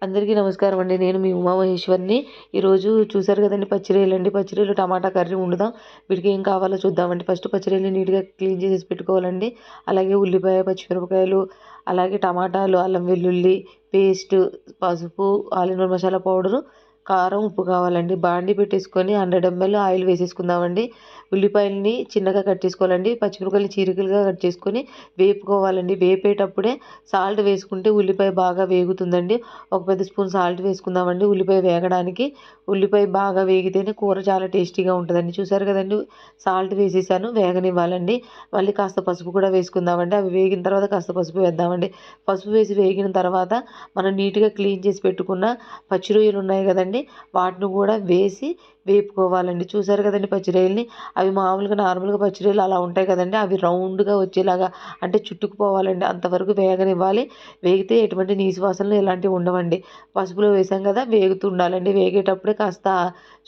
అందరికీ నమస్కారం అండి. నేను మీ ఉమామహేశ్వరిని. ఈరోజు చూసారు కదండీ పచ్చిరొయ్యలండి. పచ్చిరొయ్యలు టమాటా కర్రీ వండుదాం. వీటికి ఏం కావాలో చూద్దామండి. ఫస్ట్ పచ్చిరొయ్యలు నీట్‌గా క్లీన్ చేసేసి పెట్టుకోవాలండి. అలాగే ఉల్లిపాయ, పచ్చిమిరపకాయలు, అలాగే టమాటాలు, అల్లం వెల్లుల్లి పేస్టు, పసుపు, all in one masala powder, కారం, ఉప్పు కావాలండి. బాండీ పెట్టేసుకొని 100 ml ఆయిల్ వేసేసుకుందామండి. ఉల్లిపాయలని చిన్నగా కట్ చేసుకోవాలండి. పచ్చిమిరపకాయలు చీలికలుగా కట్ చేసుకొని వేపుకోవాలండి. వేపేటప్పుడే సాల్ట్ వేసుకుంటే ఉల్లిపాయ బాగా వేగుతుందండి. ఒక పెద్ద స్పూన్ సాల్ట్ వేసుకుందామండి ఉల్లిపాయ వేగడానికి. ఉల్లిపాయ బాగా వేగితేనే కూర చాలా టేస్టీగా ఉంటుందండి. చూసారు కదండీ! సాల్ట్ వేసేసాను, వేగనివ్వాలండి. మళ్ళీ కాస్త పసుపు కూడా వేసుకుందామండి. అవి వేగిన తర్వాత కాస్త పసుపు వేద్దామండి. పసుపు వేసి వేగిన తర్వాత మనం నీట్‌గా క్లీన్ చేసి పెట్టుకున్న పచ్చి రొయ్యలు ఉన్నాయి కదండీ! వాటిని కూడా వేసి వేపుకోవాలండి. చూసారు కదండీ పచ్చిరొయ్యలని. అవి మామూలుగా నార్మల్‌గా పచ్చిరొయ్యలు అలా ఉంటాయి కదండీ! అవి రౌండ్‌గా వచ్చేలాగా అంటే చుట్టుకుపోవాలండి. అంతవరకు వేగనివ్వాలి. వేగితే ఎటువంటి నీసు వాసనలు ఇలాంటివి ఉండవండి. పసుపులో వేసాం కదా! వేగుతుండాలండి. వేగేటప్పుడే కాస్త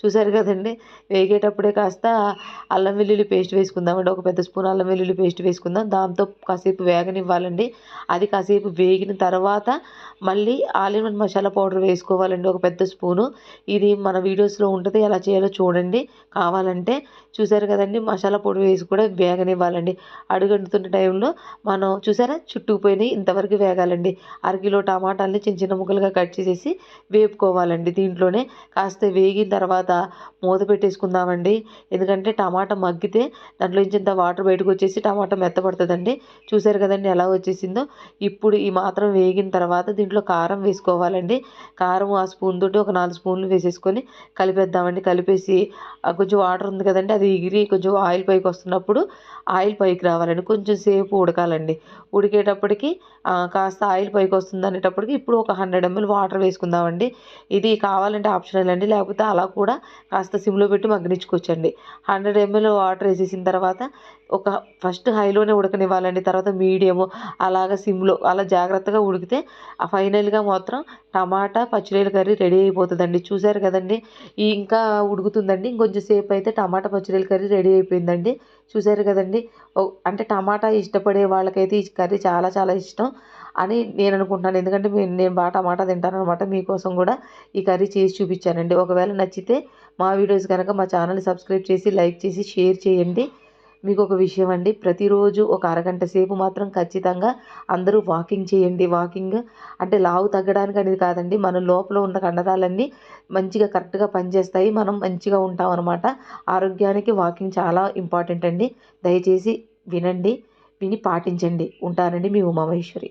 చూసారు కదండీ! వేగేటప్పుడే కాస్త అల్లం వెల్లుల్లి పేస్ట్ వేసుకుందామండి. ఒక పెద్ద స్పూన్ అల్లం వెల్లుల్లి పేస్ట్ వేసుకుందాం. దాంతో కాసేపు వేగనివ్వాలండి. అది కాసేపు వేగిన తర్వాత మళ్ళీ all in one masala powder వేసుకోవాలండి ఒక పెద్ద స్పూను. ఇది మన వీడియోస్‌లో ఉంటది. ఎలా చేయాలో చూడండి కావాలంటే. చూసారు కదండీ! మసాలా పొడి వేసి కూడా వేగనివ్వాలండి. అడుగంటుతున్న టైంలో మనం చూసారా చుట్టుకుపోయినాయి. ఇంతవరకు వేగాలండి. అరకిలో టమాటాలని చిన్న చిన్న ముక్కలుగా కట్ చేసేసి వేపుకోవాలండి. దీంట్లోనే కాస్త వేగిన తర్వాత మూత పెట్టేసుకుందామండి. ఎందుకంటే టమాటా మగ్గితే దాంట్లో నుంచి ఇంత వాటర్ బయటకు వచ్చేసి టమాటా మెత్తపడుతుందండి. చూసారు కదండీ ఎలా వచ్చేసిందో. ఇప్పుడు ఈ మాత్రం వేగిన తర్వాత దీంట్లో కారం వేసుకోవాలండి. కారం ఆ స్పూన్ తోటి ఒక 4 స్పూన్లు వేసేసుకొని కలిపేద్దామండి. కలిపేసి కొంచెం వాటర్ ఉంది కదండీ! అది ఎగిరి కొంచెం ఆయిల్ పైకి వస్తున్నప్పుడు ఆయిల్ పైకి రావాలండి. కొంచెం సేపు ఉడకాలండి. ఉడికేటప్పటికి కాస్త ఆయిల్ పైకి వస్తుంది అనేటప్పటికి ఇప్పుడు ఒక 100 ml వాటర్ వేసుకుందామండి. ఇది కావాలంటే ఆప్షనల్ అండి. లేకపోతే అలా కూడా కాస్త సిమ్‌లో పెట్టి మగ్గనిచ్చుకోవచ్చండి. 100 ml వాటర్ వేసేసిన తర్వాత ఒక ఫస్ట్ హైలోనే ఉడకనివ్వాలండి. తర్వాత మీడియము అలాగా సిమ్‌లో అలా జాగ్రత్తగా ఉడికితే ఫైనల్‌గా మాత్రం టమాటా పచ్చిరొయ్యల కర్రీ రెడీ అయిపోతుందండి. చూసారు కదండీ! ఇంకా ఉడుకుతుందండి. ఇంకొంచెం సేపు అయితే టమాటా పచ్చిరొయ్యల కర్రీ రెడీ అయిపోయిందండి. చూసారు కదండీ! అంటే టమాటా ఇష్టపడే వాళ్ళకైతే ఈ కర్రీ చాలా చాలా ఇష్టం అని నేను అనుకుంటున్నాను. ఎందుకంటే నేను బాగా టమాటా తింటాననమాట. మీకోసం కూడా ఈ కర్రీ చేసి చూపించానండి. ఒకవేళ నచ్చితే మా వీడియోస్ కనుక మా ఛానల్‌ని సబ్స్క్రైబ్ చేసి, లైక్ చేసి, షేర్ చేయండి. మీకొక విషయం అండి. ప్రతిరోజు ఒక అరగంట సేపు మాత్రం ఖచ్చితంగా అందరూ వాకింగ్ చేయండి. వాకింగ్ అంటే లావు తగ్గడానికి అనేది కాదండి. మన లోపల ఉన్న కండరాలన్నీ మంచిగా కరెక్ట్‌గా పనిచేస్తాయి. మనం మంచిగా ఉంటామనమాట. ఆరోగ్యానికి వాకింగ్ చాలా ఇంపార్టెంట్ అండి. దయచేసి వినండి. విని పాటించండి. ఉంటానండి మీ ఉమామహేశ్వరి.